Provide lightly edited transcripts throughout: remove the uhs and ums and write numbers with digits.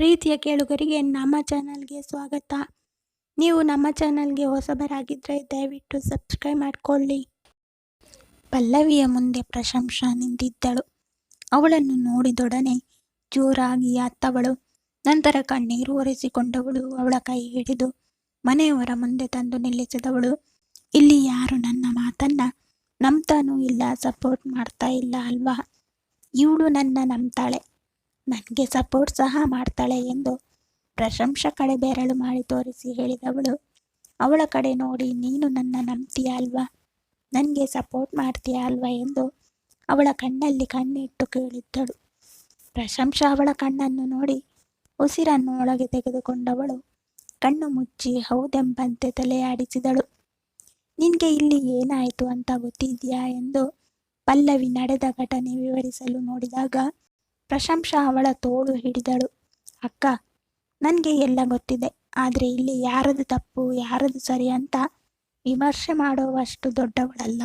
ಪ್ರೀತಿಯ ಕೇಳುಗರಿಗೆ ನಮ್ಮ ಚಾನಲ್ಗೆ ಸ್ವಾಗತ. ನೀವು ನಮ್ಮ ಚಾನಲ್ಗೆ ಹೊಸಬರಾಗಿದ್ದರೆ ದಯವಿಟ್ಟು ಸಬ್ಸ್ಕ್ರೈಬ್ ಮಾಡಿಕೊಳ್ಳಿ. ಪಲ್ಲವಿಯ ಮುಂದೆ ಪ್ರಶಂಸಾ ನಿಂತಿದ್ದಳು. ಅವಳನ್ನು ನೋಡಿದೊಡನೆ ಜೋರಾಗಿ ಅತ್ತವಳು. ನಂತರ ಕಣ್ಣೀರು ಒರೆಸಿಕೊಂಡವಳು. ಅವಳ ಕೈ ಹಿಡಿದು ಮನೆಯವರ ಮುಂದೆ ತಂದು ನಿಲ್ಲಿಸಿದವಳು. ಇಲ್ಲಿ ಯಾರು ನನ್ನ ಮಾತನ್ನ ನಂಬ್ತಾನೂ ಇಲ್ಲ, ಸಪೋರ್ಟ್ ಮಾಡ್ತಾ ಇಲ್ಲ ಅಲ್ವಾ? ಇವಳು ನನ್ನ ನಂಬ್ತಾಳೆ, ನನಗೆ ಸಪೋರ್ಟ್ ಸಹ ಮಾಡ್ತಾಳೆ ಎಂದು ಪ್ರಶಂಸಾ ಕಡೆ ಬೆರಳು ಮಾಡಿ ತೋರಿಸಿ ಹೇಳಿದವಳು. ಅವಳ ಕಡೆ ನೋಡಿ, ನೀನು ನನ್ನ ನಂಬ್ತೀಯ ಅಲ್ವಾ, ನನಗೆ ಸಪೋರ್ಟ್ ಮಾಡ್ತೀಯ ಅಲ್ವಾ ಎಂದು ಅವಳ ಕಣ್ಣಲ್ಲಿ ಕಣ್ಣಿಟ್ಟು ಕೇಳಿದ್ದಳು. ಪ್ರಶಂಸಾ ಅವಳ ಕಣ್ಣನ್ನು ನೋಡಿ ಉಸಿರನ್ನು ಒಳಗೆ ತೆಗೆದುಕೊಂಡವಳು ಕಣ್ಣು ಮುಚ್ಚಿ ಹೌದೆಂಬಂತೆ ತಲೆಯಾಡಿಸಿದಳು. ನಿನಗೆ ಇಲ್ಲಿ ಏನಾಯಿತು ಅಂತ ಗೊತ್ತಿದೆಯಾ ಎಂದು ಪಲ್ಲವಿ ನಡೆದ ಘಟನೆ ವಿವರಿಸಲು ನೋಡಿದಾಗ ಪ್ರಶಂಸಾ ಅವಳ ತೋಳು ಹಿಡಿದಳು. ಅಕ್ಕ, ನನಗೆ ಎಲ್ಲ ಗೊತ್ತಿದೆ, ಆದರೆ ಇಲ್ಲಿ ಯಾರದು ತಪ್ಪು ಯಾರದು ಸರಿ ಅಂತ ವಿಮರ್ಶೆ ಮಾಡುವಷ್ಟು ದೊಡ್ಡವಳಲ್ಲ.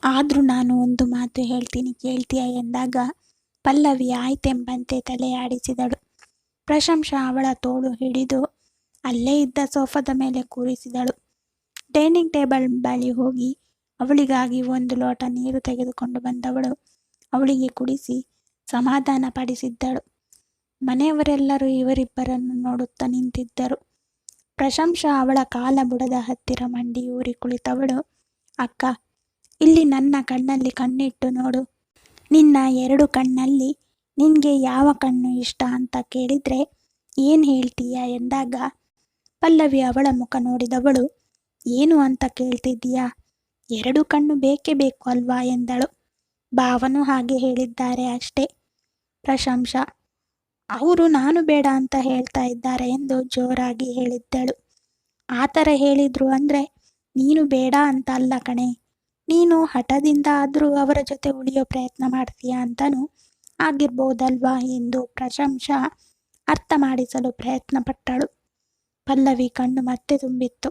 ಆದರೂ ನಾನು ಒಂದು ಮಾತು ಹೇಳ್ತೀನಿ, ಕೇಳ್ತೀಯ ಎಂದಾಗ ಪಲ್ಲವಿ ಆಯ್ತೆಂಬಂತೆ ತಲೆಯಾಡಿಸಿದಳು. ಪ್ರಶಂಸಾ ಅವಳ ತೋಳು ಹಿಡಿದು ಅಲ್ಲೇ ಇದ್ದ ಸೋಫಾದ ಮೇಲೆ ಕೂರಿಸಿದಳು. ಡೈನಿಂಗ್ ಟೇಬಲ್ ಬಳಿ ಹೋಗಿ ಅವಳಿಗಾಗಿ ಒಂದು ಲೋಟ ನೀರು ತೆಗೆದುಕೊಂಡು ಬಂದವಳು ಅವಳಿಗೆ ಕುಡಿಸಿ ಸಮಾಧಾನ ಪಡಿಸಿದ್ದಳು. ಮನೆಯವರೆಲ್ಲರೂ ಇವರಿಬ್ಬರನ್ನು ನೋಡುತ್ತಾ ನಿಂತಿದ್ದರು. ಪ್ರಶಂಸಾ ಅವಳ ಕಾಲ ಬುಡದ ಹತ್ತಿರ ಮಂಡಿಯೂರಿ ಕುಳಿತವಳು. ಅಕ್ಕ, ಇಲ್ಲಿ ನನ್ನ ಕಣ್ಣಲ್ಲಿ ಕಣ್ಣಿಟ್ಟು ನೋಡು. ನಿನ್ನ ಎರಡು ಕಣ್ಣಲ್ಲಿ ನಿನಗೆ ಯಾವ ಕಣ್ಣು ಇಷ್ಟ ಅಂತ ಕೇಳಿದರೆ ಏನು ಹೇಳ್ತೀಯ ಎಂದಾಗ ಪಲ್ಲವಿ ಅವಳ ಮುಖ ನೋಡಿದವಳು. ಏನು ಅಂತ ಕೇಳ್ತಿದ್ದೀಯಾ? ಎರಡು ಕಣ್ಣು ಬೇಕೇ ಬೇಕು ಅಲ್ವಾ ಎಂದಳು. ಭಾವನು ಹಾಗೆ ಹೇಳಿದ್ದಾರೆ ಅಷ್ಟೇ. ಪ್ರಶಂಸಾ ಅವರು ನಾನು ಬೇಡ ಅಂತ ಹೇಳ್ತಾ ಇದ್ದಾರೆ ಎಂದು ಜೋರಾಗಿ ಹೇಳಿದ್ದಳು. ಆ ಥರ ಹೇಳಿದ್ರು ಅಂದರೆ ನೀನು ಬೇಡ ಅಂತ ಅಲ್ಲ ಕಣೆ, ನೀನು ಹಠದಿಂದ ಆದರೂ ಅವರ ಜೊತೆ ಉಳಿಯೋ ಪ್ರಯತ್ನ ಮಾಡ್ತೀಯಾ ಅಂತನೂ ಆಗಿರ್ಬೋದಲ್ವಾ ಎಂದು ಪ್ರಶಂಸಾ ಅರ್ಥ ಮಾಡಿಸಲು ಪ್ರಯತ್ನ ಪಟ್ಟಳು. ಪಲ್ಲವಿ ಕಣ್ಣು ಮತ್ತೆ ತುಂಬಿತ್ತು.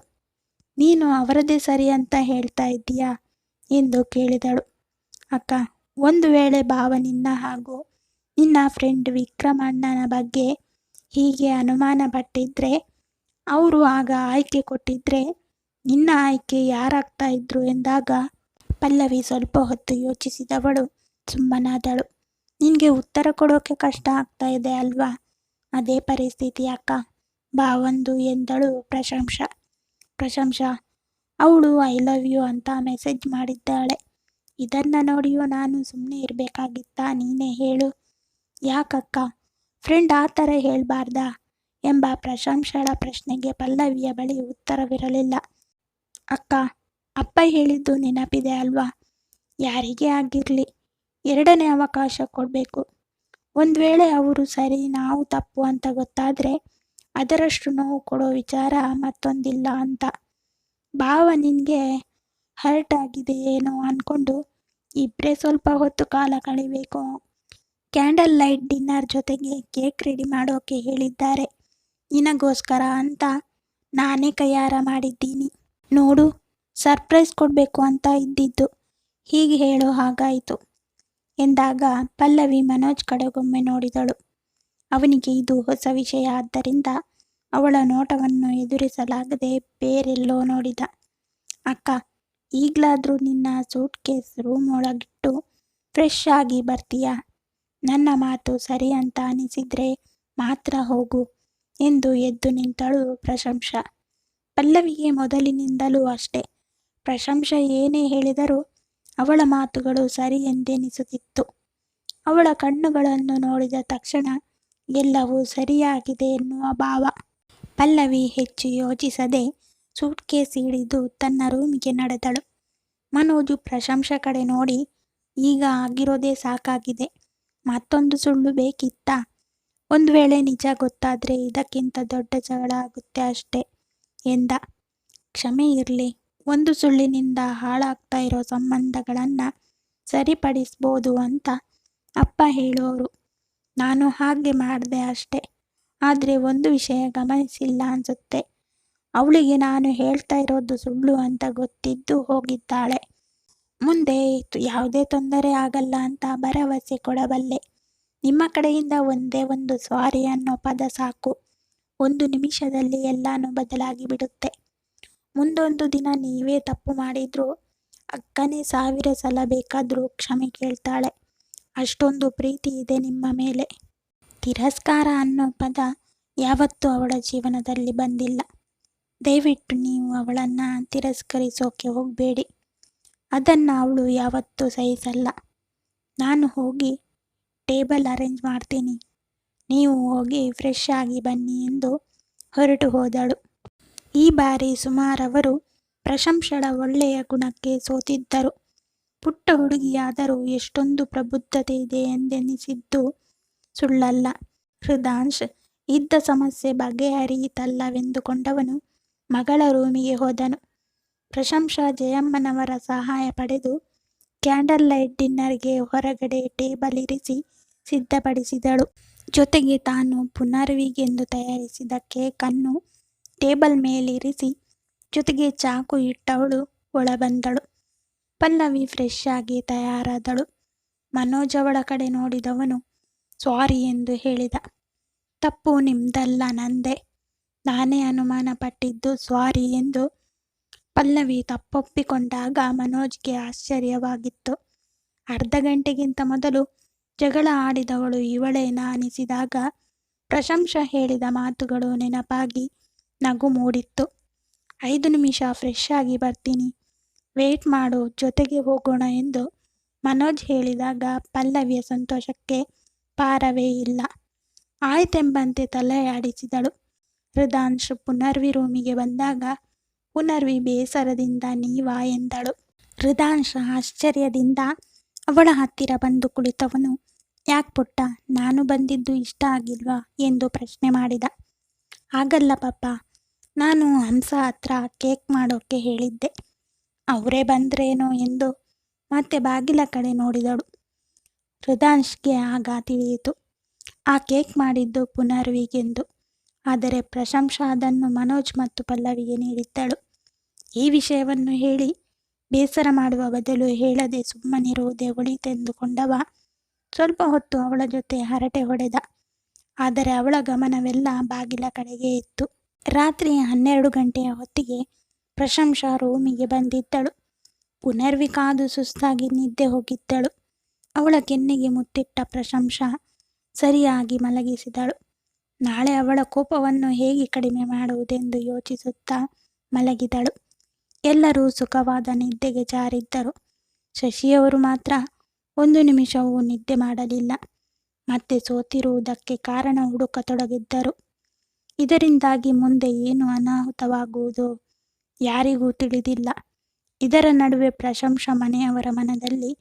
ನೀನು ಅವರದೇ ಸರಿ ಅಂತ ಹೇಳ್ತಾ ಇದ್ದೀಯಾ ಎಂದು ಕೇಳಿದಳು. ಅಕ್ಕ, ಒಂದು ವೇಳೆ ಭಾವ ನಿನ್ನ ಹಾಗೂ ನಿನ್ನ ಫ್ರೆಂಡ್ ವಿಕ್ರಮ್ ಅಣ್ಣನ ಬಗ್ಗೆ ಹೀಗೆ ಅನುಮಾನ ಪಟ್ಟಿದ್ರೆ, ಅವರು ಆಗ ಆಯ್ಕೆ ಕೊಟ್ಟಿದ್ರೆ ನಿನ್ನ ಆಯ್ಕೆ ಯಾರಾಗ್ತಾ ಇದ್ರು ಎಂದಾಗ ಪಲ್ಲವಿ ಸ್ವಲ್ಪ ಹೊತ್ತು ಯೋಚಿಸಿದವಳು ಸುಮ್ಮನಾದಳು. ನಿನಗೆ ಉತ್ತರ ಕೊಡೋಕೆ ಕಷ್ಟ ಆಗ್ತಾ ಇದೆ ಅಲ್ವಾ? ಅದೇ ಪರಿಸ್ಥಿತಿ ಅಕ್ಕ, ಭಾವಂದು ಎಂದಳು ಪ್ರಶಂಸಾ ಅವಳು ಐ ಲವ್ ಯು ಅಂತ ಮೆಸೇಜ್ ಮಾಡಿದ್ದಾಳೆ. ಇದನ್ನು ನೋಡಿಯೂ ನಾನು ಸುಮ್ಮನೆ ಇರಬೇಕಾಗಿತ್ತಾ? ನೀನೇ ಹೇಳು. ಯಾಕಕ್ಕ, ಫ್ರೆಂಡ್ ಆ ಥರ ಹೇಳಬಾರ್ದಾ ಎಂಬ ಪ್ರಶಂಸಾಳ ಪ್ರಶ್ನೆಗೆ ಪಲ್ಲವಿಯ ಬಳಿ ಉತ್ತರವಿರಲಿಲ್ಲ. ಅಕ್ಕ, ಅಪ್ಪ ಹೇಳಿದ್ದು ನೆನಪಿದೆ ಅಲ್ವಾ? ಯಾರಿಗೇ ಆಗಿರಲಿ ಎರಡನೇ ಅವಕಾಶ ಕೊಡಬೇಕು. ಒಂದು ವೇಳೆ ಅವರು ಸರಿ ನಾವು ತಪ್ಪು ಅಂತ ಗೊತ್ತಾದರೆ ಅದರಷ್ಟು ನೋವು ಕೊಡೋ ವಿಚಾರ ಮತ್ತೊಂದಿಲ್ಲ ಅಂತ. ಭಾವ ನಿನಗೆ ಹರ್ಟ್ ಆಗಿದೆ ಏನೋ ಅಂದ್ಕೊಂಡು ಇಬ್ಬರೇ ಸ್ವಲ್ಪ ಹೊತ್ತು ಕಾಲ ಕಳಿಬೇಕು. ಕ್ಯಾಂಡಲ್ ಲೈಟ್ ಡಿನ್ನರ್ ಜೊತೆಗೆ ಕೇಕ್ ರೆಡಿ ಮಾಡೋಕೆ ಹೇಳಿದ್ದಾರೆ ನಿನಗೋಸ್ಕರ ಅಂತ ನಾನೇ ಕೈಯಾರ ಮಾಡಿದ್ದೀನಿ ನೋಡು. ಸರ್ಪ್ರೈಸ್ ಕೊಡಬೇಕು ಅಂತ ಇದ್ದಿದ್ದು, ಹೀಗೆ ಹೇಳೋ ಹಾಗಾಯಿತು ಎಂದಾಗ ಪಲ್ಲವಿ ಮನೋಜ್ ಕಡೆಗೊಮ್ಮೆ ನೋಡಿದಳು. ಅವನಿಗೆ ಇದು ಹೊಸ ವಿಷಯ ಆದ್ದರಿಂದ ಅವಳ ನೋಟವನ್ನು ಎದುರಿಸಲಾಗದೆ ಬೇರೆಲ್ಲೋ ನೋಡಿದ. ಅಕ್ಕ, ಈಗಲಾದರೂ ನಿನ್ನ ಸೂಟ್ ಕೇಸ್ ರೂಮ್ ಒಳಗಿಟ್ಟು ಫ್ರೆಶ್ ಆಗಿ ಬರ್ತೀಯಾ? ನನ್ನ ಮಾತು ಸರಿ ಅಂತ ಅನಿಸಿದ್ರೆ ಮಾತ್ರ ಹೋಗು ಎಂದು ಎದ್ದು ನಿಂತಳು ಪ್ರಶಂಸಾ. ಪಲ್ಲವಿಗೆ ಮೊದಲಿನಿಂದಲೂ ಅಷ್ಟೇ, ಪ್ರಶಂಸಾ ಏನೇ ಹೇಳಿದರೂ ಅವಳ ಮಾತುಗಳು ಸರಿ ಎಂದೆನಿಸುತ್ತಿತ್ತು. ಅವಳ ಕಣ್ಣುಗಳನ್ನು ನೋಡಿದ ತಕ್ಷಣ ಎಲ್ಲವೂ ಸರಿಯಾಗಿದೆ ಎನ್ನುವ ಭಾವ. ಪಲ್ಲವಿ ಹೆಚ್ಚು ಯೋಚಿಸದೆ ಸೂಟ್ ಕೇಸ್ ಹಿಡಿದು ತನ್ನ ರೂಮಿಗೆ ನಡೆದಳು. ಮನೋಜು ಪ್ರಶಂಸಾ ಕಡೆ ನೋಡಿ, ಈಗ ಆಗಿರೋದೇ ಸಾಕಾಗಿದೆ, ಮತ್ತೊಂದು ಸುಳ್ಳು ಬೇಕಿತ್ತಾ? ಒಂದು ವೇಳೆ ನಿಜ ಗೊತ್ತಾದರೆ ಇದಕ್ಕಿಂತ ದೊಡ್ಡ ಜಗಳ ಆಗುತ್ತೆ ಅಷ್ಟೇ ಎಂದ. ಕ್ಷಮೆ ಇರಲಿ, ಒಂದು ಸುಳ್ಳಿನಿಂದ ಹಾಳಾಗ್ತಾ ಇರೋ ಸಂಬಂಧಗಳನ್ನು ಸರಿಪಡಿಸ್ಬೋದು ಅಂತ ಅಪ್ಪ ಹೇಳೋರು. ನಾನು ಹಾಗೆ ಮಾಡಿದೆ ಅಷ್ಟೇ. ಆದರೆ ಒಂದು ವಿಷಯ ಗಮನಿಸಿಲ್ಲ ಅನಿಸುತ್ತೆ, ಅವಳಿಗೆ ನಾನು ಹೇಳ್ತಾ ಇರೋದು ಸುಳ್ಳು ಅಂತ ಗೊತ್ತಿದ್ದು ಹೋಗಿದ್ದಾಳೆ. ಮುಂದೆ ಯಾವುದೇ ತೊಂದರೆ ಆಗಲ್ಲ ಅಂತ ಭರವಸೆ ಕೊಡಬಲ್ಲೆ. ನಿಮ್ಮ ಕಡೆಯಿಂದ ಒಂದೇ ಒಂದು ಸಾರಿ ಅನ್ನೋ ಪದ ಸಾಕು, ಒಂದು ನಿಮಿಷದಲ್ಲಿ ಎಲ್ಲನೂ ಬದಲಾಗಿ ಬಿಡುತ್ತೆ. ಮುಂದೊಂದು ದಿನ ನೀವೇ ತಪ್ಪು ಮಾಡಿದ್ರು ಅಕ್ಕನೇ 1000 ಸಲ ಬೇಕಾದರೂ ಕ್ಷಮೆ ಕೇಳ್ತಾಳೆ. ಅಷ್ಟೊಂದು ಪ್ರೀತಿ ಇದೆ ನಿಮ್ಮ ಮೇಲೆ. ತಿರಸ್ಕಾರ ಅನ್ನೋ ಪದ ಯಾವತ್ತೂ ಅವಳ ಜೀವನದಲ್ಲಿ ಬಂದಿಲ್ಲ. ದಯವಿಟ್ಟು ನೀವು ಅವಳನ್ನು ತಿರಸ್ಕರಿಸೋಕೆ ಹೋಗಬೇಡಿ. ಅದನ್ನು ಅವಳು ಯಾವತ್ತೂ ಸಹಿಸಲ್ಲ. ನಾನು ಹೋಗಿ ಟೇಬಲ್ ಅರೇಂಜ್ ಮಾಡ್ತೀನಿ, ನೀವು ಹೋಗಿ ಫ್ರೆಶ್ ಆಗಿ ಬನ್ನಿ ಎಂದು ಹೊರಟು ಹೋದಳು. ಈ ಬಾರಿ ಸುಮಾರವರು ಪ್ರಶಂಸಳ ಒಳ್ಳೆಯ ಗುಣಕ್ಕೆ ಸೋತಿದ್ದರು. ಪುಟ್ಟ ಹುಡುಗಿಯಾದರೂ ಎಷ್ಟೊಂದು ಪ್ರಬುದ್ಧತೆ ಇದೆ ಎಂದೆನಿಸಿದ್ದು ಸುಳ್ಳಲ್ಲ. ಹೃದಾಂಶ್ ಇದ್ದ ಸಮಸ್ಯೆ ಬಗೆಹರಿಯಿತಲ್ಲವೆಂದುಕೊಂಡವನು ಮಗಳ ರೂಮಿಗೆ ಹೋದನು. ಪ್ರಶಂಸಾ ಜಯಮ್ಮನವರ ಸಹಾಯ ಪಡೆದು ಕ್ಯಾಂಡಲ್ ಲೈಟ್ ಡಿನ್ನರ್ಗೆ ಹೊರಗಡೆ ಟೇಬಲ್ ಇರಿಸಿ ಸಿದ್ಧಪಡಿಸಿದಳು. ಜೊತೆಗೆ ತಾನು ಪುನರ್ವಿಗೆಂದು ತಯಾರಿಸಿದ ಕೇಕನ್ನು ಟೇಬಲ್ ಮೇಲಿರಿಸಿ ಜೊತೆಗೆ ಚಾಕು ಇಟ್ಟವಳು ಒಳಬಂದಳು. ಪಲ್ಲವಿ ಫ್ರೆಶ್ ಆಗಿ ತಯಾರಾದಳು. ಮನೋಜ್ ಅವಳ ಕಡೆ ನೋಡಿದವನು ಸಾರಿ ಎಂದು ಹೇಳಿದ. ತಪ್ಪು ನಿಮ್ದಲ್ಲ, ನಂದೆ. ನಾನೇ ಅನುಮಾನ ಪಟ್ಟಿದ್ದು, ಸಾರಿ ಎಂದು ಪಲ್ಲವಿ ತಪ್ಪೊಪ್ಪಿಕೊಂಡಾಗ ಮನೋಜ್ಗೆ ಆಶ್ಚರ್ಯವಾಗಿತ್ತು. ಅರ್ಧ ಗಂಟೆಗಿಂತ ಮೊದಲು ಜಗಳ ಆಡಿದವಳು ಇವಳೇನಾ ಅನಿಸಿದಾಗ ಪ್ರಶಂಸಾ ಹೇಳಿದ ಮಾತುಗಳು ನೆನಪಾಗಿ ನಗು ಮೂಡಿತ್ತು. 5 ನಿಮಿಷ ಫ್ರೆಶ್ ಆಗಿ ಬರ್ತೀನಿ, ವೇಟ್ ಮಾಡು, ಜೊತೆಗೆ ಹೋಗೋಣ ಎಂದು ಮನೋಜ್ ಹೇಳಿದಾಗ ಪಲ್ಲವಿಯ ಸಂತೋಷಕ್ಕೆ ಪಾರವೇ ಇಲ್ಲ. ಆಯ್ತೆಂಬಂತೆ ತಲೆ ಆಡಿಸಿದಳು. ಹೃದಾಂಶ್ ಪುನರ್ವಿ ರೂಮಿಗೆ ಬಂದಾಗ ಪುನರ್ವಿ ಬೇಸರದಿಂದ ನೀವಾ ಎಂದಳು. ಹೃದಾಂಶ್ ಆಶ್ಚರ್ಯದಿಂದ ಅವಳ ಹತ್ತಿರ ಬಂದು ಕುಳಿತವನು ಯಾಕ್ ಪುಟ್ಟ, ನಾನು ಬಂದಿದ್ದು ಇಷ್ಟ ಆಗಿಲ್ವಾ ಎಂದು ಪ್ರಶ್ನೆ ಮಾಡಿದ. ಆಗಲ್ಲ ಪಾಪ, ನಾನು ಹಂಸ ಹತ್ರ ಕೇಕ್ ಮಾಡೋಕೆ ಹೇಳಿದ್ದೆ, ಅವರೇ ಬಂದ್ರೇನೋ ಎಂದು ಮತ್ತೆ ಬಾಗಿಲ ಕಡೆ ನೋಡಿದಳು. ಹೃದಾಂಶ್ಗೆ ಆಗ ತಿಳಿಯಿತು ಆ ಕೇಕ್ ಮಾಡಿದ್ದು ಪುನರ್ವಿಗೆಂದು. ಆದರೆ ಪ್ರಶಂಸಾ ಅದನ್ನು ಮನೋಜ್ ಮತ್ತು ಪಲ್ಲವಿಗೆ ನೀಡಿದ್ದಳು. ಈ ವಿಷಯವನ್ನು ಹೇಳಿ ಬೇಸರ ಮಾಡುವ ಬದಲು ಹೇಳದೆ ಸುಮ್ಮನಿರುವುದೇ ಒಳಿತೆಂದುಕೊಂಡವ ಸ್ವಲ್ಪ ಹೊತ್ತು ಅವಳ ಜೊತೆ ಹರಟೆ ಹೊಡೆದ. ಆದರೆ ಅವಳ ಗಮನವೆಲ್ಲ ಬಾಗಿಲ ಕಡೆಗೆ ಇತ್ತು. ರಾತ್ರಿ 12 ಗಂಟೆಯ ಹೊತ್ತಿಗೆ ಪ್ರಶಂಸಾ ರೂಮಿಗೆ ಬಂದಿದ್ದಳು. ಪುನರ್ವಿ ಕಾದು ಸುಸ್ತಾಗಿ ನಿದ್ದೆ ಹೋಗಿದ್ದಳು. ಅವಳ ಕೆನ್ನೆಗೆ ಮುತ್ತಿಟ್ಟ ಪ್ರಶಂಸಾ ಸರಿಯಾಗಿ ಮಲಗಿಸಿದಳು. ನಾಳೆ ಅವಳ ಕೋಪವನ್ನು ಹೇಗೆ ಕಡಿಮೆ ಮಾಡುವುದೆಂದು ಯೋಚಿಸುತ್ತಾ ಮಲಗಿದಳು. ಎಲ್ಲರೂ ಸುಖವಾದ ನಿದ್ದೆಗೆ ಜಾರಿದ್ದರು. ಶಶಿಯವರು ಮಾತ್ರ 1 ನಿಮಿಷವೂ ನಿದ್ದೆ ಮಾಡಲಿಲ್ಲ. ಮತ್ತೆ ಸೋತಿರುವುದಕ್ಕೆ ಕಾರಣ ಹುಡುಕತೊಡಗಿದ್ದರು. ಇದರಿಂದಾಗಿ ಮುಂದೆ ಏನು ಅನಾಹುತವಾಗುವುದೋ ಯಾರಿಗೂ ತಿಳಿದಿಲ್ಲ. ಇದರ ನಡುವೆ ಪ್ರಶಂಸಾ ಮನೆಯವರ ಮನದಲ್ಲಿ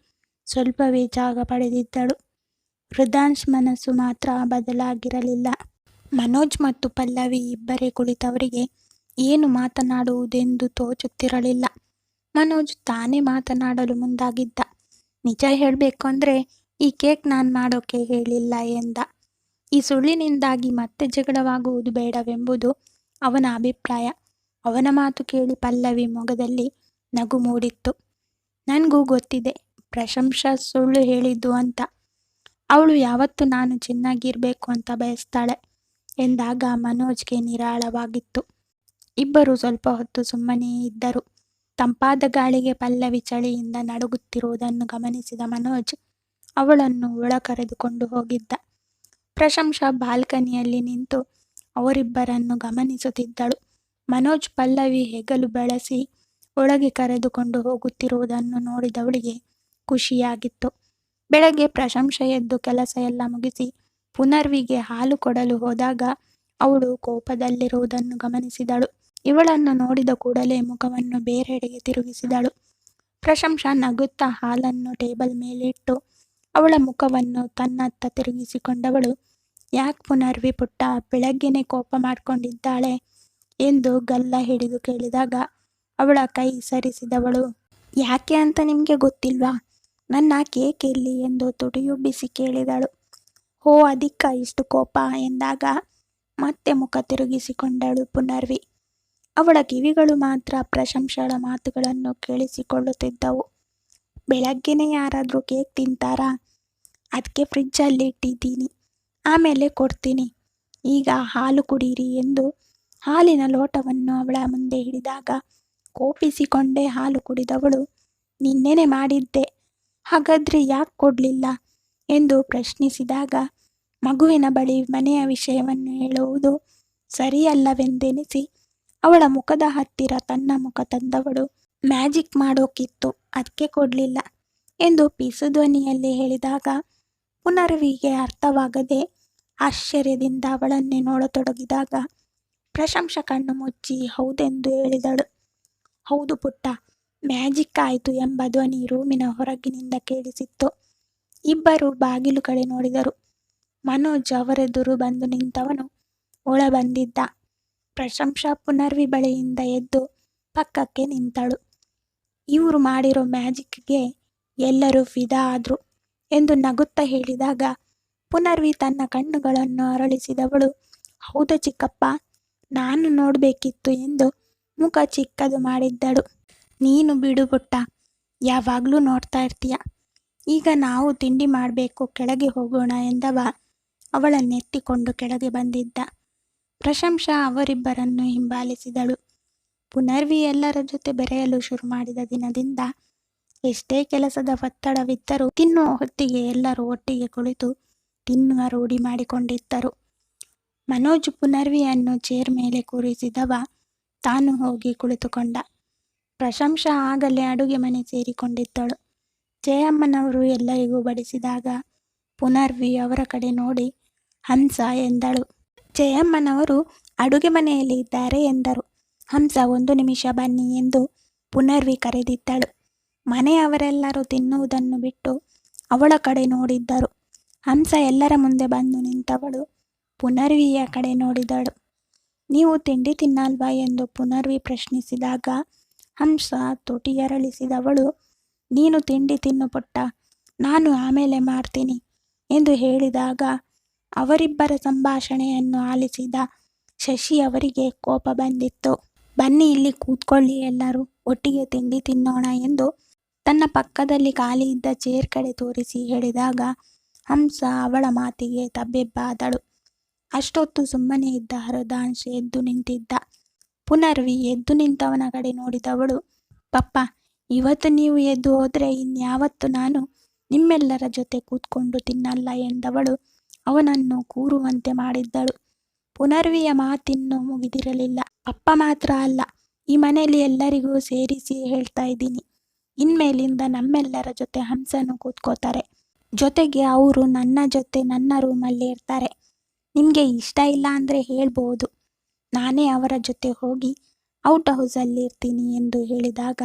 ಸ್ವಲ್ಪವೇ ಜಾಗ ಪಡೆದಿದ್ದಳು. ಹೃದಾಂಶ್ ಮನಸ್ಸು ಮಾತ್ರ ಬದಲಾಗಿರಲಿಲ್ಲ. ಮನೋಜ್ ಮತ್ತು ಪಲ್ಲವಿ ಇಬ್ಬರೇ ಕುಳಿತವರಿಗೆ ಏನು ಮಾತನಾಡುವುದೆಂದು ತೋಚುತ್ತಿರಲಿಲ್ಲ. ಮನೋಜ್ ತಾನೇ ಮಾತನಾಡಲು ಮುಂದಾಗಿದ್ದ. ನಿಜ ಹೇಳಬೇಕು ಅಂದರೆ ಈ ಕೇಕ್ ನಾನು ಮಾಡೋಕೆ ಹೇಳಿಲ್ಲ ಎಂದ. ಈ ಸುಳ್ಳಿನಿಂದಾಗಿ ಮತ್ತೆ ಜಗಳವಾಗುವುದು ಬೇಡವೆಂಬುದು ಅವನ ಅಭಿಪ್ರಾಯ. ಅವನ ಮಾತು ಕೇಳಿ ಪಲ್ಲವಿ ಮೊಗದಲ್ಲಿ ನಗು ಮೂಡಿತ್ತು. ನನಗೂ ಗೊತ್ತಿದೆ ಪ್ರಶಂಸಾ ಸುಳ್ಳು ಹೇಳಿದ್ದು ಅಂತ. ಅವಳು ಯಾವತ್ತೂ ನಾನು ಚೆನ್ನಾಗಿರ್ಬೇಕು ಅಂತ ಬಯಸ್ತಾಳೆ ಎಂದಾಗ ಮನೋಜ್ಗೆ ನಿರಾಳವಾಗಿತ್ತು. ಇಬ್ಬರು ಸ್ವಲ್ಪ ಹೊತ್ತು ಸುಮ್ಮನೆ ಇದ್ದರು. ತಂಪಾದ ಗಾಳಿಗೆ ಪಲ್ಲವಿ ಚಳಿಯಿಂದ ನಡುಗುತ್ತಿರುವುದನ್ನು ಗಮನಿಸಿದ ಮನೋಜ್ ಅವಳನ್ನು ಒಳ ಕರೆದುಕೊಂಡು ಹೋಗಿದ್ದ. ಪ್ರಶಂಸಾ ಬಾಲ್ಕನಿಯಲ್ಲಿ ನಿಂತು ಅವರಿಬ್ಬರನ್ನು ಗಮನಿಸುತ್ತಿದ್ದಳು. ಮನೋಜ್ ಪಲ್ಲವಿ ಹೆಗಲು ಬೆಳೆಸಿ ಒಳಗೆ ಕರೆದುಕೊಂಡು ಹೋಗುತ್ತಿರುವುದನ್ನು ನೋಡಿದವಳಿಗೆ ಖುಷಿಯಾಗಿತ್ತು. ಬೆಳಗ್ಗೆ ಪ್ರಶಂಸಾ ಎದ್ದು ಕೆಲಸ ಎಲ್ಲ ಮುಗಿಸಿ ಪುನರ್ವಿಗೆ ಹಾಲು ಕೊಡಲು ಹೋದಾಗ ಅವಳು ಕೋಪದಲ್ಲಿರುವುದನ್ನು ಗಮನಿಸಿದಳು. ಇವಳನ್ನು ನೋಡಿದ ಕೂಡಲೇ ಮುಖವನ್ನು ಬೇರೆಡೆಗೆ ತಿರುಗಿಸಿದಳು. ಪ್ರಶಂಸಾ ನಗುತ್ತಾ ಹಾಲನ್ನು ಟೇಬಲ್ ಮೇಲಿಟ್ಟು ಅವಳ ಮುಖವನ್ನು ತನ್ನತ್ತ ತಿರುಗಿಸಿಕೊಂಡವಳು ಯಾಕೆ ಪುನರ್ವಿ ಪುಟ್ಟ, ಬೆಳಗ್ಗೆನೆ ಕೋಪ ಮಾಡಿಕೊಂಡಿದ್ದಾಳೆ ಎಂದು ಗಲ್ಲ ಹಿಡಿದು ಕೇಳಿದಾಗ ಅವಳ ಕೈ ಸರಿಸಿದವಳು ಯಾಕೆ ಅಂತ ನಿಮಗೆ ಗೊತ್ತಿಲ್ವಾ, ನನ್ನ ಕೇಕ್ ಎಲ್ಲಿ ಎಂದು ತುಟಿಯುಬ್ಬಿಸಿ ಕೇಳಿದಳು. ಹೋ ಅದಕ್ಕ ಇಷ್ಟು ಕೋಪ ಎಂದಾಗ ಮತ್ತೆ ಮುಖ ತಿರುಗಿಸಿಕೊಂಡಳು ಪುನರ್ವಿ. ಅವಳ ಕಿವಿಗಳು ಮಾತ್ರ ಪ್ರಶಂಸಳ ಮಾತುಗಳನ್ನು ಕೇಳಿಸಿಕೊಳ್ಳುತ್ತಿದ್ದವು. ಬೆಳಗ್ಗೆನೆ ಯಾರಾದರೂ ಕೇಕ್ ತಿಂತಾರಾ? ಅದಕ್ಕೆ ಫ್ರಿಜ್ಜಲ್ಲಿ ಇಟ್ಟಿದ್ದೀನಿ, ಆಮೇಲೆ ಕೊಡ್ತೀನಿ. ಈಗ ಹಾಲು ಕುಡೀರಿ ಎಂದು ಹಾಲಿನ ಲೋಟವನ್ನು ಅವಳ ಮುಂದೆ ಹಿಡಿದಾಗ ಕೋಪಿಸಿಕೊಂಡೇ ಹಾಲು ಕುಡಿದವಳು, ನಿನ್ನೆನೆ ಮಾಡಿದ್ದೆ, ಹಾಗಾದ್ರೆ ಯಾಕೆ ಕೊಡಲಿಲ್ಲ ಎಂದು ಪ್ರಶ್ನಿಸಿದಾಗ, ಮಗುವಿನ ಬಳಿ ಮನೆಯ ವಿಷಯವನ್ನು ಹೇಳುವುದು ಸರಿಯಲ್ಲವೆಂದೆನಿಸಿ ಅವಳ ಮುಖದ ಹತ್ತಿರ ತನ್ನ ಮುಖ ತಂದವಳು, ಮ್ಯಾಜಿಕ್ ಮಾಡೋಕಿತ್ತು, ಅದಕ್ಕೆ ಕೊಡಲಿಲ್ಲ ಎಂದು ಪಿಸುಧ್ವನಿಯಲ್ಲಿ ಹೇಳಿದಾಗ ಪುನರ್ವಿಗೆ ಅರ್ಥವಾಗದೆ ಆಶ್ಚರ್ಯದಿಂದ ಅವಳನ್ನೇ ನೋಡತೊಡಗಿದಾಗ ಪ್ರಶಂಸ ಕಣ್ಣು ಮುಚ್ಚಿ ಹೌದೆಂದು ಹೇಳಿದಳು. ಹೌದು ಪುಟ್ಟ, ಮ್ಯಾಜಿಕ್ ಆಯಿತು ಎಂಬ ಧ್ವನಿ ರೂಮಿನ ಹೊರಗಿನಿಂದ ಕೇಳಿಸಿತ್ತು. ಇಬ್ಬರು ಬಾಗಿಲು ಕಡೆ ನೋಡಿದರು. ಮನೋಜ್ ಅವರೆದುರು ಬಂದು ನಿಂತವನು ಒಳ ಬಂದಿದ್ದ. ಪ್ರಶಂಸ ಪುನರ್ವಿ ಬಳಿಯಿಂದ ಎದ್ದು ಪಕ್ಕಕ್ಕೆ ನಿಂತಳು. ಇವರು ಮಾಡಿರೋ ಮ್ಯಾಜಿಕ್ಗೆ ಎಲ್ಲರೂ ಫಿದಾ ಆದ್ರು ಎಂದು ನಗುತ್ತಾ ಹೇಳಿದಾಗ ಪುನರ್ವಿ ತನ್ನ ಕಣ್ಣುಗಳನ್ನು ಅರಳಿಸಿದವಳು, ಹೌದಾ ಚಿಕ್ಕಪ್ಪ, ನಾನು ನೋಡಬೇಕಿತ್ತು ಎಂದು ಮುಖ ಚಿಕ್ಕದು ಮಾಡಿದ್ದಳು. ನೀನು ಬಿಡು ಪುಟ್ಟ, ಯಾವಾಗಲೂ ನೋಡ್ತಾ ಇರ್ತೀಯ. ಈಗ ನಾವು ತಿಂಡಿ ಮಾಡಬೇಕು, ಕೆಳಗೆ ಹೋಗೋಣ ಎಂದವ ಅವಳನ್ನೆತ್ತಿಕೊಂಡು ಕೆಳಗೆ ಬಂದಿದ್ದ. ಪ್ರಶಂಸ ಅವರಿಬ್ಬರನ್ನು ಹಿಂಬಾಲಿಸಿದಳು. ಪುನರ್ವಿ ಎಲ್ಲರ ಜೊತೆ ಬೆರೆಯಲು ಶುರು ಮಾಡಿದ ದಿನದಿಂದ ಎಷ್ಟೇ ಕೆಲಸದ ಒತ್ತಡವಿದ್ದರೂ ತಿನ್ನುವ ಹೊತ್ತಿಗೆ ಎಲ್ಲರೂ ಒಟ್ಟಿಗೆ ಕುಳಿತು ತಿನ್ನುವ ರೂಢಿ ಮಾಡಿಕೊಂಡಿದ್ದರು. ಮನೋಜ್ ಪುನರ್ವಿಯನ್ನು ಚೇರ್ ಮೇಲೆ ಕೂರಿಸಿದವ ತಾನು ಹೋಗಿ ಕುಳಿತುಕೊಂಡ. ಪ್ರಶಂಸ ಆಗಲೇ ಅಡುಗೆ ಮನೆ ಸೇರಿಕೊಂಡಿದ್ದಳು. ಜಯಮ್ಮನವರು ಎಲ್ಲರಿಗೂ ಬಡಿಸಿದಾಗ ಪುನರ್ವಿ ಅವರ ಕಡೆ ನೋಡಿ ಹಂಸ ಎಂದಳು. ಜಯಮ್ಮನವರು ಅಡುಗೆ ಮನೆಯಲ್ಲಿ ಇದ್ದಾರೆ ಎಂದರು. ಹಂಸ 1 ನಿಮಿಷ ಬನ್ನಿ ಎಂದು ಪುನರ್ವಿ ಕರೆದಿದ್ದಳು. ಮನೆಯವರೆಲ್ಲರೂ ತಿನ್ನುವುದನ್ನು ಬಿಟ್ಟು ಅವಳ ಕಡೆ ನೋಡಿದ್ದರು. ಹಂಸ ಎಲ್ಲರ ಮುಂದೆ ಬಂದು ನಿಂತವಳು ಪುನರ್ವಿಯ ಕಡೆ ನೋಡಿದಳು. ನೀವು ತಿಂಡಿ ತಿನ್ನಲ್ವಾ ಎಂದು ಪುನರ್ವಿ ಪ್ರಶ್ನಿಸಿದಾಗ ಹಂಸ ತುಟಿಯರಳಿಸಿದವಳು, ನೀನು ತಿಂಡಿ ತಿನ್ನು ಪುಟ್ಟ, ನಾನು ಆಮೇಲೆ ಮಾಡ್ತೀನಿ ಎಂದು ಹೇಳಿದಾಗ ಅವರಿಬ್ಬರ ಸಂಭಾಷಣೆಯನ್ನು ಆಲಿಸಿದ ಶಶಿ ಅವರಿಗೆ ಕೋಪ ಬಂದಿತ್ತು. ಬನ್ನಿ ಇಲ್ಲಿ ಕೂತ್ಕೊಳ್ಳಿ, ಎಲ್ಲರೂ ಒಟ್ಟಿಗೆ ತಿಂಡಿ ತಿನ್ನೋಣ ಎಂದು ತನ್ನ ಪಕ್ಕದಲ್ಲಿ ಖಾಲಿ ಇದ್ದ ಚೇರ್ ಕಡೆ ತೋರಿಸಿ ಹೇಳಿದಾಗ ಹಂಸ ಅವಳ ಮಾತಿಗೆ ತಬ್ಬಿಬ್ಬಾದಳು. ಅಷ್ಟೊತ್ತು ಸುಮ್ಮನೆ ಇದ್ದ ಹರದಾಂಶ್ ಎದ್ದು ನಿಂತಿದ್ದ. ಪುನರ್ವಿ ಎದ್ದು ನಿಂತವನ ಕಡೆ ನೋಡಿದವಳು, ಪಪ್ಪ, ಇವತ್ತು ನೀವು ಎದ್ದು ಹೋದರೆ ಇನ್ಯಾವತ್ತು ನಾನು ನಿಮ್ಮೆಲ್ಲರ ಜೊತೆ ಕೂತ್ಕೊಂಡು ತಿನ್ನಲ್ಲ ಎಂದವಳು ಅವನನ್ನು ಕೂರುವಂತೆ ಮಾಡಿದ್ದಳು. ಪುನರ್ವಿಯ ಮಾತಿನ್ನೂ ಮುಗಿದಿರಲಿಲ್ಲ. ಪಪ್ಪ ಮಾತ್ರ ಅಲ್ಲ, ಈ ಮನೆಯಲ್ಲಿ ಎಲ್ಲರಿಗೂ ಸೇರಿಸಿ ಹೇಳ್ತಾ ಇದ್ದೀನಿ, ಇನ್ಮೇಲಿಂದ ನಮ್ಮೆಲ್ಲರ ಜೊತೆ ಹಂಸನು ಕೂತ್ಕೋತಾರೆ. ಜೊತೆಗೆ ಅವರು ನನ್ನ ಜೊತೆ ನನ್ನ ರೂಮಲ್ಲಿ ಇರ್ತಾರೆ. ನಿಮಗೆ ಇಷ್ಟ ಇಲ್ಲ ಅಂದರೆ ಹೇಳ್ಬೋದು, ನಾನೇ ಅವರ ಜೊತೆ ಹೋಗಿ ಔಟ್ ಹೌಸಲ್ಲಿ ಇರ್ತೀನಿ ಎಂದು ಹೇಳಿದಾಗ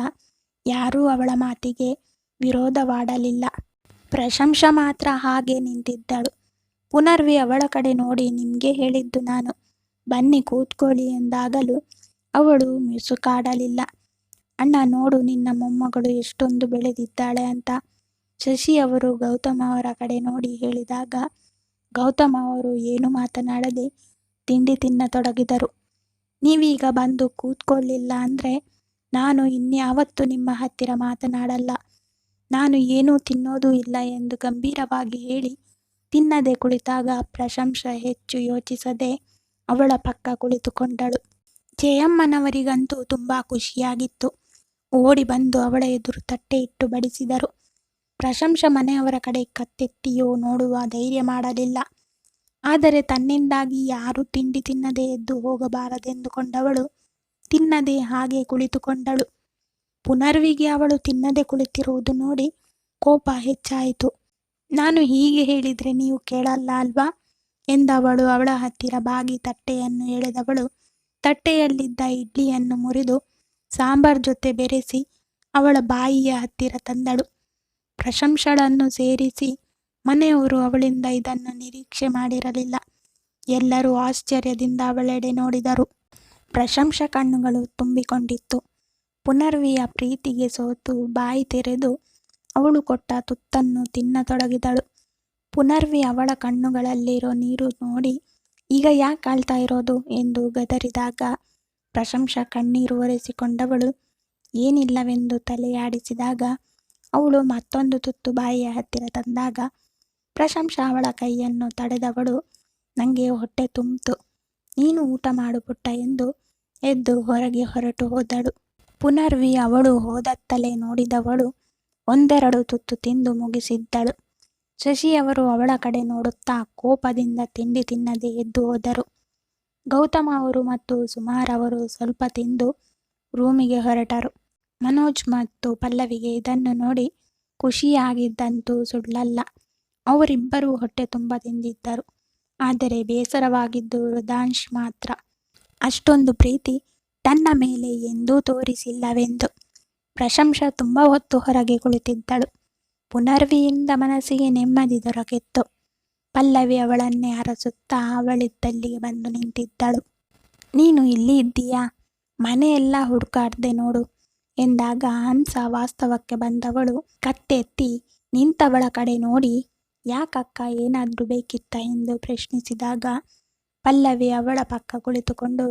ಯಾರೂ ಅವಳ ಮಾತಿಗೆ ವಿರೋಧವಾಡಲಿಲ್ಲ. ಪ್ರಶಂಸ ಮಾತ್ರ ಹಾಗೆ ನಿಂತಿದ್ದಳು. ಪುನರ್ವಿ ಅವಳ ಕಡೆ ನೋಡಿ, ನಿಮಗೆ ಹೇಳಿದ್ದು ನಾನು, ಬನ್ನಿ ಕೂತ್ಕೊಳ್ಳಿ ಎಂದಾಗಲೂ ಅವಳು ಮಿಸುಕಾಡಲಿಲ್ಲ. ಅಣ್ಣ ನೋಡು, ನಿನ್ನ ಮೊಮ್ಮಗಳು ಎಷ್ಟೊಂದು ಬೆಳೆದಿದ್ದಾಳೆ ಅಂತ ಶಶಿ ಅವರು ಗೌತಮ್ ಅವರ ಕಡೆ ನೋಡಿ ಹೇಳಿದಾಗ ಗೌತಮ್ ಅವರು ಏನು ಮಾತನಾಡದೆ ತಿಂಡಿ ತಿನ್ನತೊಡಗಿದರು. ನೀವೀಗ ಬಂದು ಕೂತ್ಕೊಳ್ಳಿಲ್ಲ ಅಂದರೆ ನಾನು ಇನ್ಯಾವತ್ತೂ ನಿಮ್ಮ ಹತ್ತಿರ ಮಾತನಾಡಲ್ಲ, ನಾನು ಏನೂ ತಿನ್ನೋದೂ ಇಲ್ಲ ಎಂದು ಗಂಭೀರವಾಗಿ ಹೇಳಿ ತಿನ್ನದೆ ಕುಳಿತಾಗ ಪ್ರಶಂಸ ಹೆಚ್ಚು ಯೋಚಿಸದೆ ಅವಳ ಪಕ್ಕ ಕುಳಿತುಕೊಂಡಳು. ಜಯಮ್ಮನವರಿಗಂತೂ ತುಂಬ ಖುಷಿಯಾಗಿತ್ತು. ಓಡಿ ಬಂದು ಅವಳ ಎದುರು ತಟ್ಟೆ ಇಟ್ಟು ಬಡಿಸಿದರು. ಪ್ರಶಂಸ ಮನೆಯವರ ಕಡೆ ಕತ್ತೆತ್ತಿಯೋ ನೋಡುವ ಧೈರ್ಯ ಮಾಡಲಿಲ್ಲ. ಆದರೆ ತನ್ನಿಂದಾಗಿ ಯಾರೂ ತಿಂಡಿ ತಿನ್ನದೆ ಎದ್ದು ಹೋಗಬಾರದೆಂದುಕೊಂಡವಳು ತಿನ್ನದೆ ಹಾಗೆ ಕುಳಿತುಕೊಂಡಳು. ಪುನರ್ವಿಗೆ ಅವಳು ತಿನ್ನದೆ ಕುಳಿತಿರುವುದು ನೋಡಿ ಕೋಪ ಹೆಚ್ಚಾಯಿತು. ನಾನು ಹೀಗೆ ಹೇಳಿದರೆ ನೀವು ಕೇಳಲ್ಲ ಅಲ್ವಾ ಎಂದವಳು ಅವಳ ಹತ್ತಿರ ಬಾಗಿ ತಟ್ಟೆಯನ್ನು ಎಳೆದವಳು ತಟ್ಟೆಯಲ್ಲಿದ್ದ ಇಡ್ಲಿಯನ್ನು ಮುರಿದು ಸಾಂಬಾರ್ ಜೊತೆ ಬೆರೆಸಿ ಅವಳ ಬಾಯಿಯ ಹತ್ತಿರ ತಂದಳು. ಪ್ರಶಂಸಳನ್ನು ಸೇರಿಸಿ ಮನೆಯವರು ಅವಳಿಂದ ಇದನ್ನು ನಿರೀಕ್ಷೆ ಮಾಡಿರಲಿಲ್ಲ. ಎಲ್ಲರೂ ಆಶ್ಚರ್ಯದಿಂದ ಅವಳೆಡೆ ನೋಡಿದರು. ಪ್ರಶಂಸ ಕಣ್ಣುಗಳು ತುಂಬಿಕೊಂಡಿತ್ತು. ಪುನರ್ವಿಯ ಪ್ರೀತಿಗೆ ಸೋತು ಬಾಯಿ ತೆರೆದು ಅವಳು ಕೊಟ್ಟ ತುತ್ತನ್ನು ತಿನ್ನತೊಡಗಿದಳು. ಪುನರ್ವಿ ಅವಳ ಕಣ್ಣುಗಳಲ್ಲಿರೋ ನೀರು ನೋಡಿ, ಈಗ ಯಾಕೆ ಅಳ್ತಾ ಇರೋದು ಎಂದು ಗದರಿದಾಗ ಪ್ರಶಂಸ ಕಣ್ಣೀರು ಒರೆಸಿಕೊಂಡವಳು ಏನಿಲ್ಲವೆಂದು ತಲೆಯಾಡಿಸಿದಾಗ ಅವಳು ಮತ್ತೊಂದು ತುತ್ತು ಬಾಯಿಯ ಹತ್ತಿರ ತಂದಾಗ ಪ್ರಶಂಸಾ ಅವಳ ಕೈಯನ್ನು ತಡೆದವಳು, ನನಗೆ ಹೊಟ್ಟೆ ತುಂಬಿತು, ನೀನು ಊಟ ಮಾಡು ಪುಟ್ಟ ಎಂದು ಎದ್ದು ಹೊರಗೆ ಹೊರಟು ಹೋದಳು. ಪುನರ್ವಿ ಅವಳು ಹೋದತ್ತಲೇ ನೋಡಿದವಳು ಒಂದೆರಡು ತುತ್ತು ತಿಂದು ಮುಗಿಸಿದ್ದಳು. ಶಶಿಯವರು ಅವಳ ಕಡೆ ನೋಡುತ್ತಾ ಕೋಪದಿಂದ ತಿಂಡಿ ತಿನ್ನದೆ ಎದ್ದು ಹೋದರು. ಗೌತಮ ಅವರು ಮತ್ತು ಸುಮಾರವರು ಸ್ವಲ್ಪ ತಿಂದು ರೂಮಿಗೆ ಹೊರಟರು. ಮನೋಜ್ ಮತ್ತು ಪಲ್ಲವಿಗೆ ಇದನ್ನು ನೋಡಿ ಖುಷಿಯಾಗಿದ್ದಂತೂ ಸುಳ್ಳಲ್ಲ. ಅವರಿಬ್ಬರೂ ಹೊಟ್ಟೆ ತುಂಬ ತಿಂದಿದ್ದರು. ಆದರೆ ಬೇಸರವಾಗಿದ್ದು ಹೃದಾಂಶ್ ಮಾತ್ರ. ಅಷ್ಟೊಂದು ಪ್ರೀತಿ ತನ್ನ ಮೇಲೆ ಎಂದೂ ತೋರಿಸಿಲ್ಲವೆಂದು. ಪ್ರಶಂಸಾ ತುಂಬ ಹೊತ್ತು ಹೊರಗೆ ಕುಳಿತಿದ್ದಳು. ಪುನರ್ವಿಯಿಂದ ಮನಸ್ಸಿಗೆ ನೆಮ್ಮದಿ ದೊರಕಿತ್ತು. ಪಲ್ಲವಿ ಅವಳನ್ನೇ ಅರಸುತ್ತಾ ಅವಳಿದ್ದಲ್ಲಿಗೆ ಬಂದು ನಿಂತಿದ್ದಳು. ನೀನು ಇಲ್ಲಿ ಇದ್ದೀಯಾ? ಮನೆಯೆಲ್ಲ ಹುಡುಕಾಡ್ದೆ ನೋಡು ಎಂದಾಗ ಹಂಸ ವಾಸ್ತವಕ್ಕೆ ಬಂದವಳು ಕತ್ತೆತ್ತಿ ನಿಂತವಳ ಕಡೆ ನೋಡಿ, ಯಾಕಕ್ಕ, ಏನಾದರೂ ಬೇಕಿತ್ತ ಎಂದು ಪ್ರಶ್ನಿಸಿದಾಗ ಪಲ್ಲವಿ ಅವಳ ಪಕ್ಕ ಕುಳಿತುಕೊಂಡು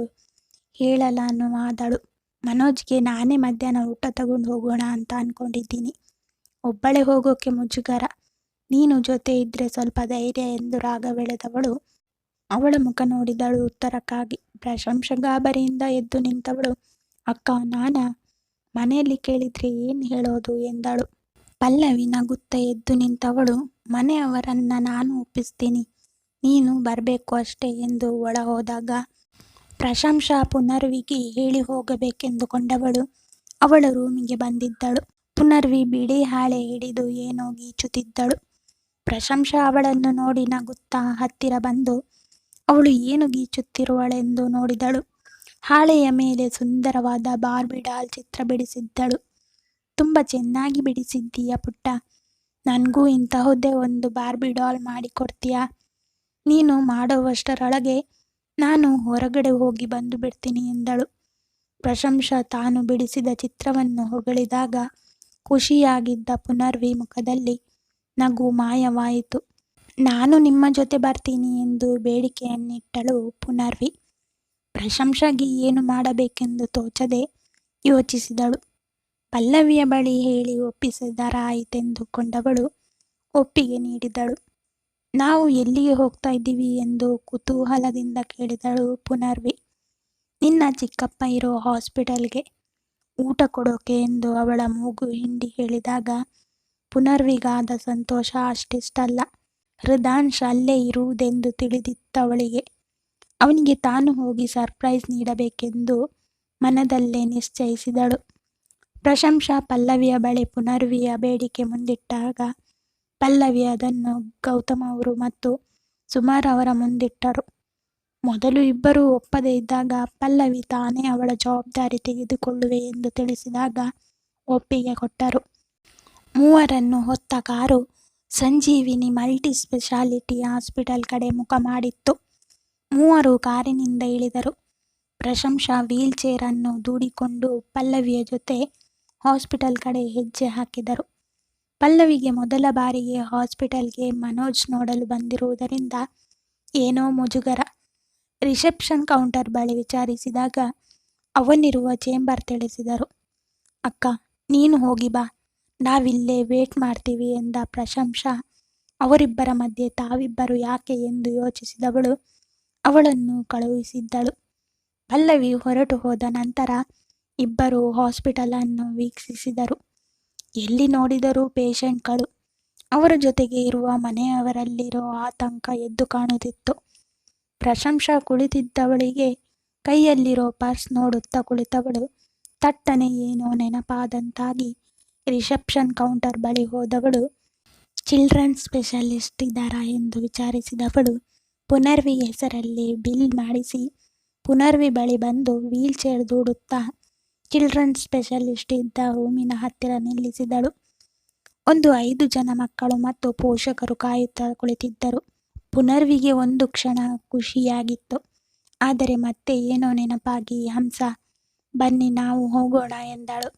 ಹೇಳಲಾನುವಾದಳು. ಮನೋಜ್ಗೆ ನಾನೇ ಮಧ್ಯಾಹ್ನ ಊಟ ತಗೊಂಡು ಹೋಗೋಣ ಅಂತ ಅಂದ್ಕೊಂಡಿದ್ದೀನಿ. ಒಬ್ಬಳೇ ಹೋಗೋಕೆ ಮುಜುಗರ, ನೀನು ಜೊತೆ ಇದ್ರೆ ಸ್ವಲ್ಪ ಧೈರ್ಯ ಎಂದು ರಾಗವೆಳೆದವಳು ಅವಳ ಮುಖ ನೋಡಿದಳು ಉತ್ತರಕ್ಕಾಗಿ. ಪ್ರಶಂಸಾ ಗಾಬರಿಯಿಂದ ಎದ್ದು ನಿಂತವಳು, ಅಕ್ಕ, ನಾನಾ? ಮನೆಯಲ್ಲಿ ಕೇಳಿದ್ರೆ ಏನು ಹೇಳೋದು ಎಂದಳು. ಪಲ್ಲವಿ ನಗುತ್ತಾ ಎದ್ದು ನಿಂತವಳು, ಮನೆಯವರನ್ನ ನಾನು ಒಪ್ಪಿಸ್ತೀನಿ, ನೀನು ಬರಬೇಕು ಅಷ್ಟೇ ಎಂದು ಒಳ ಹೋದಾಗ ಪ್ರಶಂಸಾ ಪುನರ್ವಿಗೆ ಹೇಳಿ ಹೋಗಬೇಕೆಂದುಕೊಂಡವಳು ಅವಳ ರೂಮಿಗೆ ಬಂದಿದ್ದಳು. ಪುನರ್ವಿ ಬಿಳಿ ಹಾಳೆ ಹಿಡಿದು ಏನೋ ಗೀಚುತ್ತಿದ್ದಳು. ಪ್ರಶಂಸಾ ಅವಳನ್ನು ನೋಡಿ ನಗುತ್ತಾ ಹತ್ತಿರ ಬಂದು ಅವಳು ಏನು ಗೀಚುತ್ತಿರುವಳೆಂದು ನೋಡಿದಳು. ಹಾಳೆಯ ಮೇಲೆ ಸುಂದರವಾದ ಬಾರ್ಬಿ ಡಾಲ್ ಚಿತ್ರ ಬಿಡಿಸಿದ್ದಳು. ತುಂಬ ಚೆನ್ನಾಗಿ ಬಿಡಿಸಿದ್ದೀಯ ಪುಟ್ಟ, ನನಗೂ ಇಂತಹದ್ದೇ ಒಂದು ಬಾರ್ಬಿ ಡಾಲ್ ಮಾಡಿಕೊಡ್ತೀಯಾ? ನೀನು ಮಾಡುವಷ್ಟರೊಳಗೆ ನಾನು ಹೊರಗಡೆ ಹೋಗಿ ಬಂದು ಬಿಡ್ತೀನಿ ಎಂದಳು. ಪ್ರಶಂಸಾ ತಾನು ಬಿಡಿಸಿದ ಚಿತ್ರವನ್ನು ಹೊಗಳಿದಾಗ ಖುಷಿಯಾಗಿದ್ದ ಪುನರ್ವಿ ಮುಖದಲ್ಲಿ ನಗು ಮಾಯವಾಯಿತು. ನಾನು ನಿಮ್ಮ ಜೊತೆ ಬರ್ತೀನಿ ಎಂದು ಬೇಡಿಕೆಯನ್ನಿಟ್ಟಳು ಪುನರ್ವಿ. ಪ್ರಶಂಸಾಗೆ ಏನು ಮಾಡಬೇಕೆಂದು ತೋಚದೆ ಯೋಚಿಸಿದಳು. ಪಲ್ಲವಿಯ ಬಳಿ ಹೇಳಿ ಒಪ್ಪಿಸಿದರಾಯಿತೆಂದುಕೊಂಡವಳು ಒಪ್ಪಿಗೆ ನೀಡಿದಳು. ನಾವು ಎಲ್ಲಿಗೆ ಹೋಗ್ತಾ ಇದ್ದೀವಿ ಎಂದು ಕುತೂಹಲದಿಂದ ಕೇಳಿದಳು ಪುನರ್ವಿ. ನಿನ್ನ ಚಿಕ್ಕಪ್ಪ ಇರೋ ಹಾಸ್ಪಿಟಲ್ಗೆ ಊಟ ಕೊಡೋಕೆ ಎಂದು ಅವಳ ಮೂಗು ಹಿಂಡಿ ಹೇಳಿದಾಗ ಪುನರ್ವಿಗಾದ ಸಂತೋಷ ಅಷ್ಟಿಷ್ಟಲ್ಲ. ಹೃದಾಂಶ್ ಅಲ್ಲೇ ಇರುವುದೆಂದು ತಿಳಿದಿತ್ತವಳಿಗೆ. ಅವನಿಗೆ ತಾನು ಹೋಗಿ ಸರ್ಪ್ರೈಸ್ ನೀಡಬೇಕೆಂದು ಮನದಲ್ಲೇ ನಿಶ್ಚಯಿಸಿದಳು. ಪ್ರಶಂಸಾ ಪಲ್ಲವಿಯ ಬಳಿ ಪುನರ್ವಿಯ ಬೇಡಿಕೆ ಮುಂದಿಟ್ಟಾಗ ಪಲ್ಲವಿ ಅದನ್ನು ಗೌತಮ ಅವರು ಮತ್ತು ಸುಮಾರ್ ಅವರ ಮುಂದಿಟ್ಟರು. ಮೊದಲು ಇಬ್ಬರೂ ಒಪ್ಪದೇ ಇದ್ದಾಗ ಪಲ್ಲವಿ ತಾನೇ ಅವಳ ಜವಾಬ್ದಾರಿ ತೆಗೆದುಕೊಳ್ಳುವೆ ಎಂದು ತಿಳಿಸಿದಾಗ ಒಪ್ಪಿಗೆ ಕೊಟ್ಟರು. ಮೂವರನ್ನು ಹೊತ್ತ ಕಾರು ಸಂಜೀವಿನಿ ಮಲ್ಟಿ ಸ್ಪೆಷಾಲಿಟಿ ಹಾಸ್ಪಿಟಲ್ ಕಡೆ ಮುಖ ಮಾಡಿತ್ತು. ಮೂವರು ಕಾರಿನಿಂದ ಇಳಿದರು. ಪ್ರಶಂಸಾ ವೀಲ್ ಚೇರ್ ಅನ್ನು ದೂಡಿಕೊಂಡು ಪಲ್ಲವಿಯ ಜೊತೆ ಹಾಸ್ಪಿಟಲ್ ಕಡೆ ಹೆಜ್ಜೆ ಹಾಕಿದರು. ಪಲ್ಲವಿಗೆ ಮೊದಲ ಬಾರಿಗೆ ಹಾಸ್ಪಿಟಲ್ಗೆ ಮನೋಜ್ ನೋಡಲು ಬಂದಿರುವುದರಿಂದ ಏನೋ ಮುಜುಗರ. ರಿಸೆಪ್ಷನ್ ಕೌಂಟರ್ ಬಳಿ ವಿಚಾರಿಸಿದಾಗ ಅವನಿರುವ ಚೇಂಬರ್ ತಿಳಿಸಿದರು. ಅಕ್ಕ, ನೀನು ಹೋಗಿ ಬಾ, ನಾವಿಲ್ಲೇ ವೇಟ್ ಮಾಡ್ತೀವಿ ಎಂದ ಪ್ರಶಂಸಾ ಅವರಿಬ್ಬರ ಮಧ್ಯೆ ತಾವಿಬ್ಬರು ಯಾಕೆ ಎಂದು ಯೋಚಿಸಿದವಳು ಅವಳನ್ನು ಕಳುಹಿಸಿದ್ದಳು. ಪಲ್ಲವಿ ಹೊರಟು ಹೋದ ನಂತರ ಇಬ್ಬರು ಹಾಸ್ಪಿಟಲನ್ನು ವೀಕ್ಷಿಸಿದರು. ಎಲ್ಲಿ ನೋಡಿದರೂ ಪೇಷಂಟ್ಗಳು. ಅವರ ಜೊತೆಗೆ ಇರುವ ಮನೆಯವರಲ್ಲಿರೋ ಆತಂಕ ಎದ್ದು ಕಾಣುತ್ತಿತ್ತು. ಪ್ರಶಂಸಾ ಕುಳಿತಿದ್ದವಳಿಗೆ ಕೈಯಲ್ಲಿರೋ ಪರ್ಸ್ ನೋಡುತ್ತಾ ಕುಳಿತವಳು ತಟ್ಟನೆ ಏನೋ ನೆನಪಾದಂತಾಗಿ ರಿಸೆಪ್ಷನ್ ಕೌಂಟರ್ ಬಳಿ ಹೋದವಳು ಚಿಲ್ಡ್ರನ್ಸ್ ಸ್ಪೆಷಲಿಸ್ಟ್ ಇದ್ದಾರಾ ಎಂದು ವಿಚಾರಿಸಿದವಳು ಪುನರ್ವಿ ಹೆಸರಲ್ಲಿ ಬಿಲ್ ಮಾಡಿಸಿ ಪುನರ್ವಿ ಬಳಿ ಬಂದು ವೀಲ್ ಚೇರ್ ದೂಡುತ್ತಾ ಚಿಲ್ಡ್ರನ್ಸ್ ಸ್ಪೆಷಲಿಸ್ಟ್ ಇದ್ದ ರೂಮಿನ ಹತ್ತಿರ ನಿಲ್ಲಿಸಿದಳು. ಒಂದು 5 ಜನ ಮಕ್ಕಳು ಮತ್ತು ಪೋಷಕರು ಕಾಯುತ್ತಾ ಕುಳಿತಿದ್ದರು. ಪುನರ್ವಿಗೆ ಒಂದು ಕ್ಷಣ ಖುಷಿಯಾಗಿತ್ತು. ಆದರೆ ಮತ್ತೆ ಏನೋ ನೆನಪಾಗಿ ಹಂಸ, ಬನ್ನಿ ನಾವು ಹೋಗೋಣ ಎಂದಳು.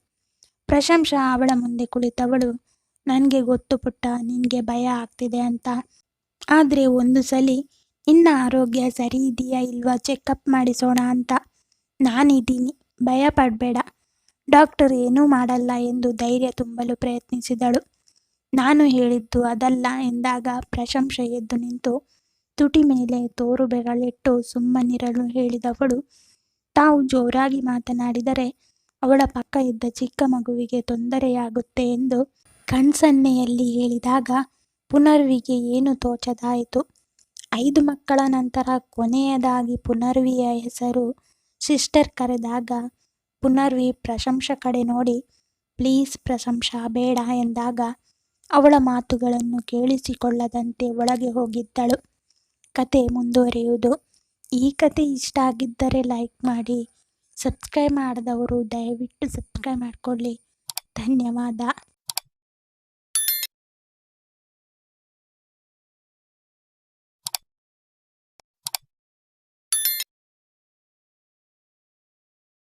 ಪ್ರಶಂಸಾ ಅವಳ ಮುಂದೆ ಕುಳಿತವಳು, ನನಗೆ ಗೊತ್ತು ಪುಟ್ಟ, ನಿನಗೆ ಭಯ ಆಗ್ತಿದೆ ಅಂತ. ಆದರೆ ಒಂದು ಸಲಿ ನಿನ್ನ ಆರೋಗ್ಯ ಸರಿ ಇದೆಯಾ ಇಲ್ವಾ ಚೆಕಪ್ ಮಾಡಿಸೋಣ ಅಂತ. ನಾನಿದ್ದೀನಿ, ಭಯ ಪಡಬೇಡ, ಡಾಕ್ಟರ್ ಏನೂ ಮಾಡಲ್ಲ ಎಂದು ಧೈರ್ಯ ತುಂಬಲು ಪ್ರಯತ್ನಿಸಿದಳು. ನಾನು ಹೇಳಿದ್ದು ಅದಲ್ಲ ಎಂದಾಗ ಪ್ರಶಂಸೆ ಎದ್ದು ನಿಂತು ತುಟಿ ಮೇಲೆ ತೋರು ಬೆರಳಿಟ್ಟು ಸುಮ್ಮನಿರಲು ಹೇಳಿದವಳು ತಾವು ಜೋರಾಗಿ ಮಾತನಾಡಿದರೆ ಅವಳ ಪಕ್ಕ ಇದ್ದ ಚಿಕ್ಕ ಮಗುವಿಗೆ ತೊಂದರೆಯಾಗುತ್ತೆ ಎಂದು ಕಣ್ಸನ್ನೆಯಲ್ಲಿ ಹೇಳಿದಾಗ ಪುನರ್ವಿಗೆ ಏನು ತೋಚದಾಯಿತು. 5 ಮಕ್ಕಳ ನಂತರ ಕೊನೆಯದಾಗಿ ಪುನರ್ವಿಯ ಹೆಸರು ಸಿಸ್ಟರ್ ಕರೆದಾಗ ಪುನರ್ವಿ ಪ್ರಶಂಸಾ ಕಡೆ ನೋಡಿ ಪ್ಲೀಸ್ ಪ್ರಶಂಸಾ ಬೇಡ ಎಂದಾಗ ಅವಳ ಮಾತುಗಳನ್ನು ಕೇಳಿಸಿಕೊಳ್ಳದಂತೆ ಒಳಗೆ ಹೋಗಿದ್ದಳು. ಕತೆ ಮುಂದುವರಿಯುವುದು. ಈ ಕತೆ ಇಷ್ಟ ಆಗಿದ್ದರೆ ಲೈಕ್ ಮಾಡಿ, ಸಬ್ಸ್ಕ್ರೈಬ್ ಮಾಡದವರು ದಯವಿಟ್ಟು ಸಬ್ಸ್ಕ್ರೈಬ್ ಮಾಡಿಕೊಳ್ಳಿ. ಧನ್ಯವಾದ.